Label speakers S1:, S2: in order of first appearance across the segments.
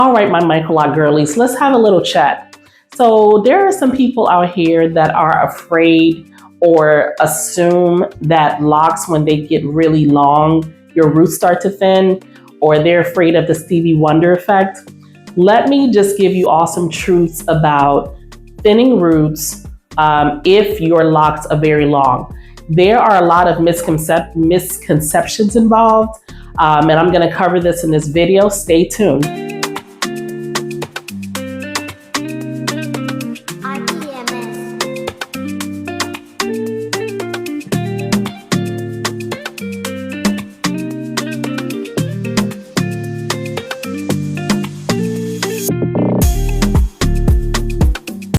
S1: All right, my Microloc girlies, let's have a little chat. So there are some people out here that are afraid or assume that locks, when they get really long, your roots start to thin, or they're afraid of the Stevie Wonder effect. Let me just give you all some truths about thinning roots if your locks are very long. There are a lot of misconceptions involved, and I'm going to cover this in this video. Stay tuned.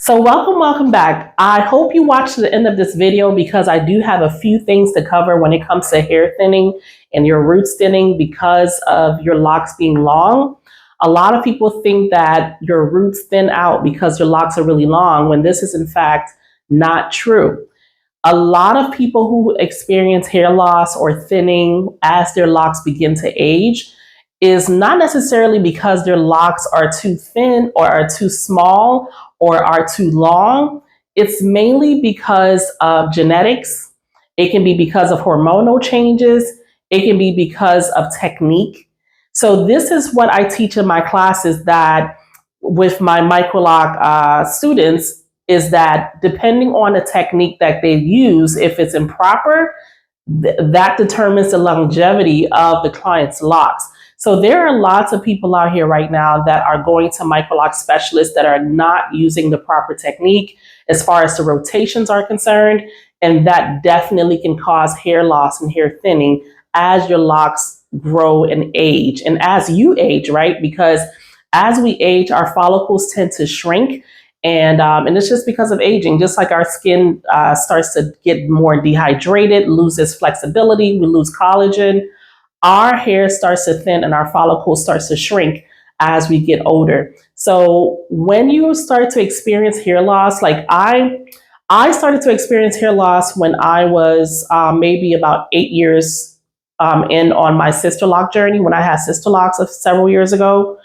S1: So welcome back. I hope you watched the end of this video because I do have a few things to cover when it comes to hair thinning and your roots thinning because of your locks being long. A lot of people think that your roots thin out because your locks are really long, when this is in fact not true. A lot of people who experience hair loss or thinning as their locks begin to age is not necessarily because their locks are too thin or are too small or are too long. It's mainly because of genetics. It can be because of hormonal changes. It can be because of technique. So this is what I teach in my classes, that with my Microloc students, is that depending on the technique that they use, if it's improper, that determines the longevity of the client's locks. So there are lots of people out here right now that are going to Microloc specialists that are not using the proper technique as far as the rotations are concerned. And that definitely can cause hair loss and hair thinning as your locks grow and age. And as you age, right? Because as we age, our follicles tend to shrink. And it's just because of aging. Just like our skin starts to get more dehydrated, loses flexibility, we lose collagen, our hair starts to thin and our follicles starts to shrink as we get older. So when you start to experience hair loss, like I started to experience hair loss when I was maybe about 8 years in on my sister lock journey, when I had sister locks several years ago.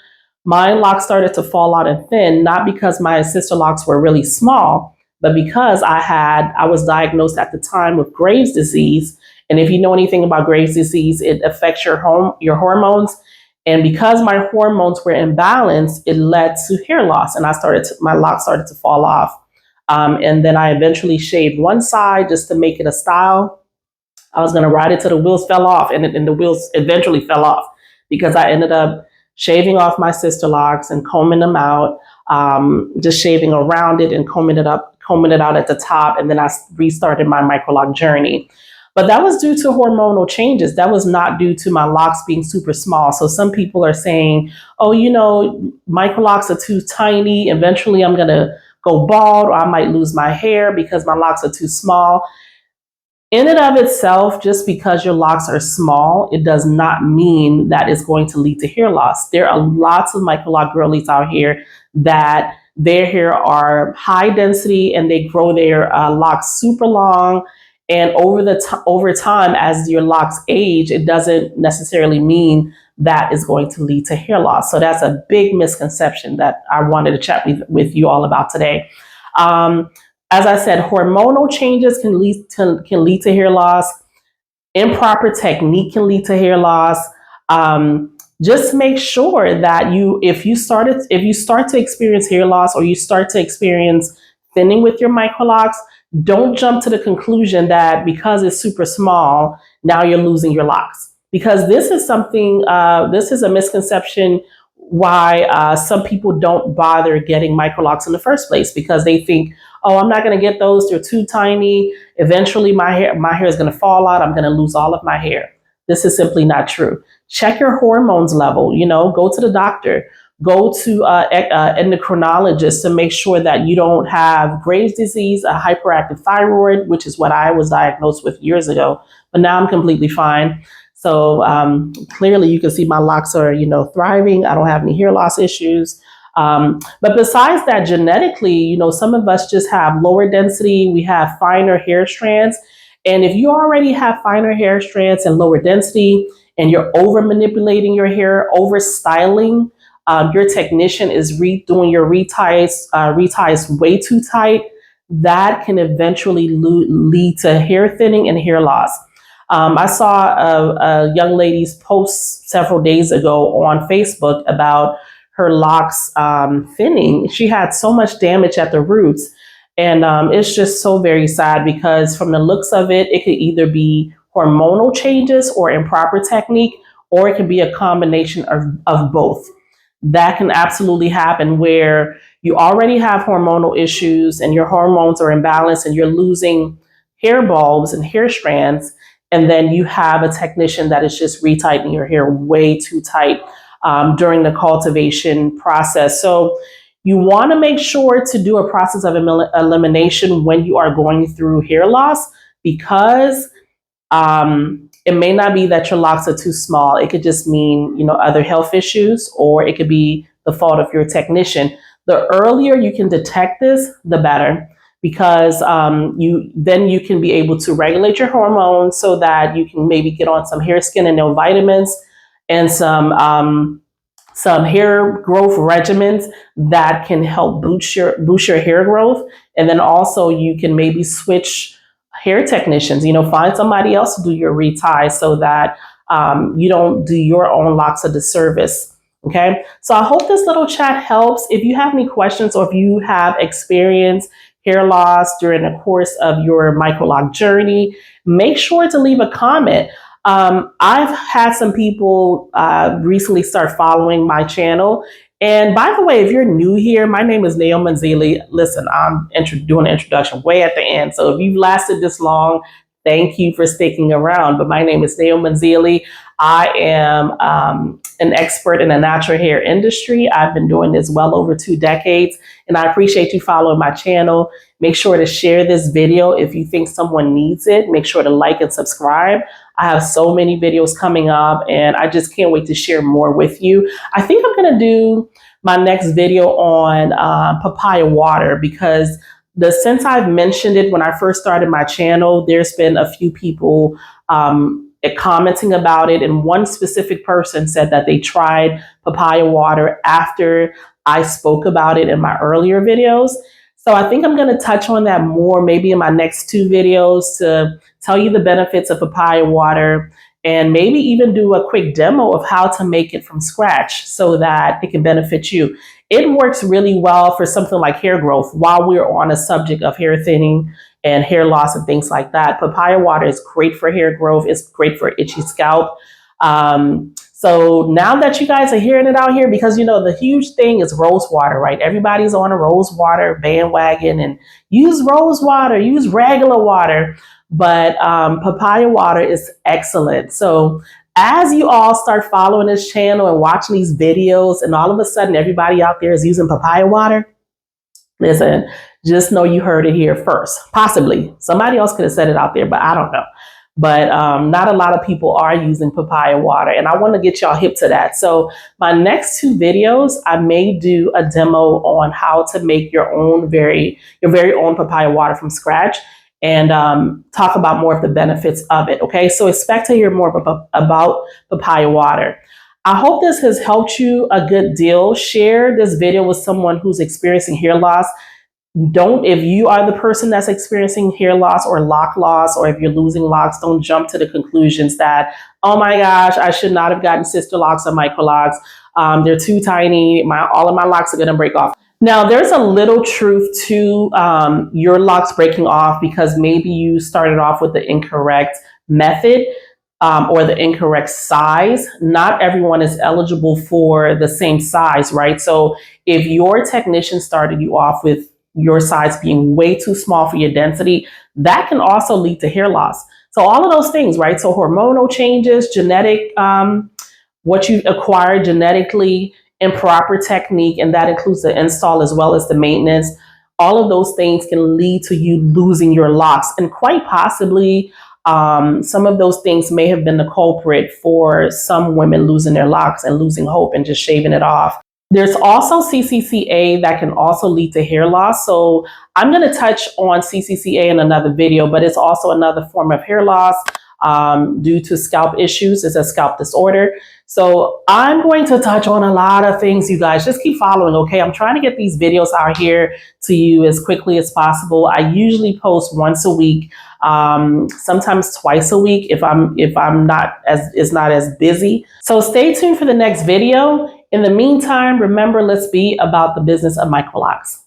S1: My locks started to fall out and thin, not because my sister locks were really small, but because I was diagnosed at the time with Graves' disease. And if you know anything about Graves' disease, it affects your hormones. And because my hormones were imbalanced, it led to hair loss. And my locks started to fall off. And then I eventually shaved one side just to make it a style. I was going to ride it till the wheels fell off, and the wheels eventually fell off because I ended up shaving off my sister locks and combing them out, just shaving around it and combing it out at the top. And then I restarted my Microloc journey. But that was due to hormonal changes. That was not due to my locks being super small. So some people are saying, oh, Microlocs are too tiny. Eventually I'm going to go bald, or I might lose my hair because my locks are too small. In and of itself, just because your locks are small, it does not mean that it's going to lead to hair loss. There are lots of Microloc girlies out here that their hair are high density and they grow their locks super long. And over time, as your locks age, it doesn't necessarily mean that is going to lead to hair loss. So that's a big misconception that I wanted to chat with you all about today. As I said, hormonal changes can lead to hair loss. Improper technique can lead to hair loss. Just make sure that if you start to experience hair loss, or you start to experience thinning with your Microlocs, don't jump to the conclusion that because it's super small, now you're losing your locks. Because this is a misconception why some people don't bother getting Microlocs in the first place, because they think, oh, I'm not going to get those. They're too tiny. Eventually my hair is going to fall out. I'm going to lose all of my hair. This is simply not true. Check your hormones level, go to the doctor, go to endocrinologist to make sure that you don't have Graves' disease, a hyperactive thyroid, which is what I was diagnosed with years ago, but now I'm completely fine. So clearly you can see my locks are, thriving. I don't have any hair loss issues. But besides that, genetically, some of us just have lower density. We have finer hair strands. And if you already have finer hair strands and lower density, and you're over manipulating your hair, over styling your technician is doing your reties way too tight, that can eventually lead to hair thinning and hair loss. I saw a young lady's post several days ago on Facebook about her locks thinning. She had so much damage at the roots. And it's just so very sad because from the looks of it, it could either be hormonal changes or improper technique, or it could be a combination of both. That can absolutely happen where you already have hormonal issues and your hormones are imbalanced and you're losing hair bulbs and hair strands. And then you have a technician that is just retightening your hair way too tight during the cultivation process. So you want to make sure to do a process of elimination when you are going through hair loss, because it may not be that your locks are too small. It could just mean, other health issues, or it could be the fault of your technician. The earlier you can detect this, the better, because you can be able to regulate your hormones so that you can maybe get on some hair, skin, and nail vitamins and some hair growth regimens that can help boost your hair growth. And then also you can maybe switch hair technicians, find somebody else to do your retie so that you don't do your own locks a disservice. Okay. So I hope this little chat helps. If you have any questions or if you have experienced hair loss during the course of your microloc journey, make sure to leave a comment. I've had some people recently start following my channel. And by the way, if you're new here, my name is Naomi Manzili. Listen, I'm doing an introduction way at the end. So if you've lasted this long, thank you for sticking around. But my name is Naomi Manzili. I am an expert in the natural hair industry. I've been doing this well over 2 decades, and I appreciate you following my channel. Make sure to share this video if you think someone needs it. Make sure to like and subscribe. I have so many videos coming up, and I just can't wait to share more with you. I think I'm going to do my next video on papaya water, because since I've mentioned it when I first started my channel, there's been a few people commenting about it. And one specific person said that they tried papaya water after I spoke about it in my earlier videos. So I think I'm going to touch on that more, maybe in my next 2 videos, to tell you the benefits of papaya water and maybe even do a quick demo of how to make it from scratch so that it can benefit you. It works really well for something like hair growth. While we're on a subject of hair thinning and hair loss and things like that, papaya water is great for hair growth. It's great for itchy scalp. So now that you guys are hearing it out here, because the huge thing is rose water, right? Everybody's on a rose water bandwagon and use rose water, use regular water, but papaya water is excellent. So as you all start following this channel and watching these videos, and all of a sudden everybody out there is using papaya water, listen, just know you heard it here first. Possibly somebody else could have said it out there, but I don't know. But not a lot of people are using papaya water, and I want to get y'all hip to that. So my next 2 videos, I may do a demo on how to make your very own papaya water from scratch, and talk about more of the benefits of it. Okay, so expect to hear more about papaya water. I hope this has helped you a good deal. Share this video with someone who's experiencing hair loss. If you are the person that's experiencing hair loss or lock loss, or if you're losing locks, don't jump to the conclusions that, oh my gosh, I should not have gotten sister locks or microlocs. They're too tiny. All of my locks are going to break off. Now, there's a little truth to your locks breaking off because maybe you started off with the incorrect method or the incorrect size. Not everyone is eligible for the same size, right? So if your technician started you off with your size being way too small for your density, that can also lead to hair loss. So all of those things, right? So hormonal changes, genetic, what you acquired genetically, improper technique, and that includes the install as well as the maintenance. All of those things can lead to you losing your locks, and quite possibly some of those things may have been the culprit for some women losing their locks and losing hope and just shaving it off. There's also CCCA that can also lead to hair loss. So I'm going to touch on CCCA in another video, but it's also another form of hair loss. due to scalp issues. It's a scalp disorder. So I'm going to touch on a lot of things, you guys. Just keep following, okay? I'm trying to get these videos out here to you as quickly as possible. I usually post once a week, sometimes twice a week if I'm not as busy. So stay tuned for the next video. In the meantime, remember, let's be about the business of Microlocs.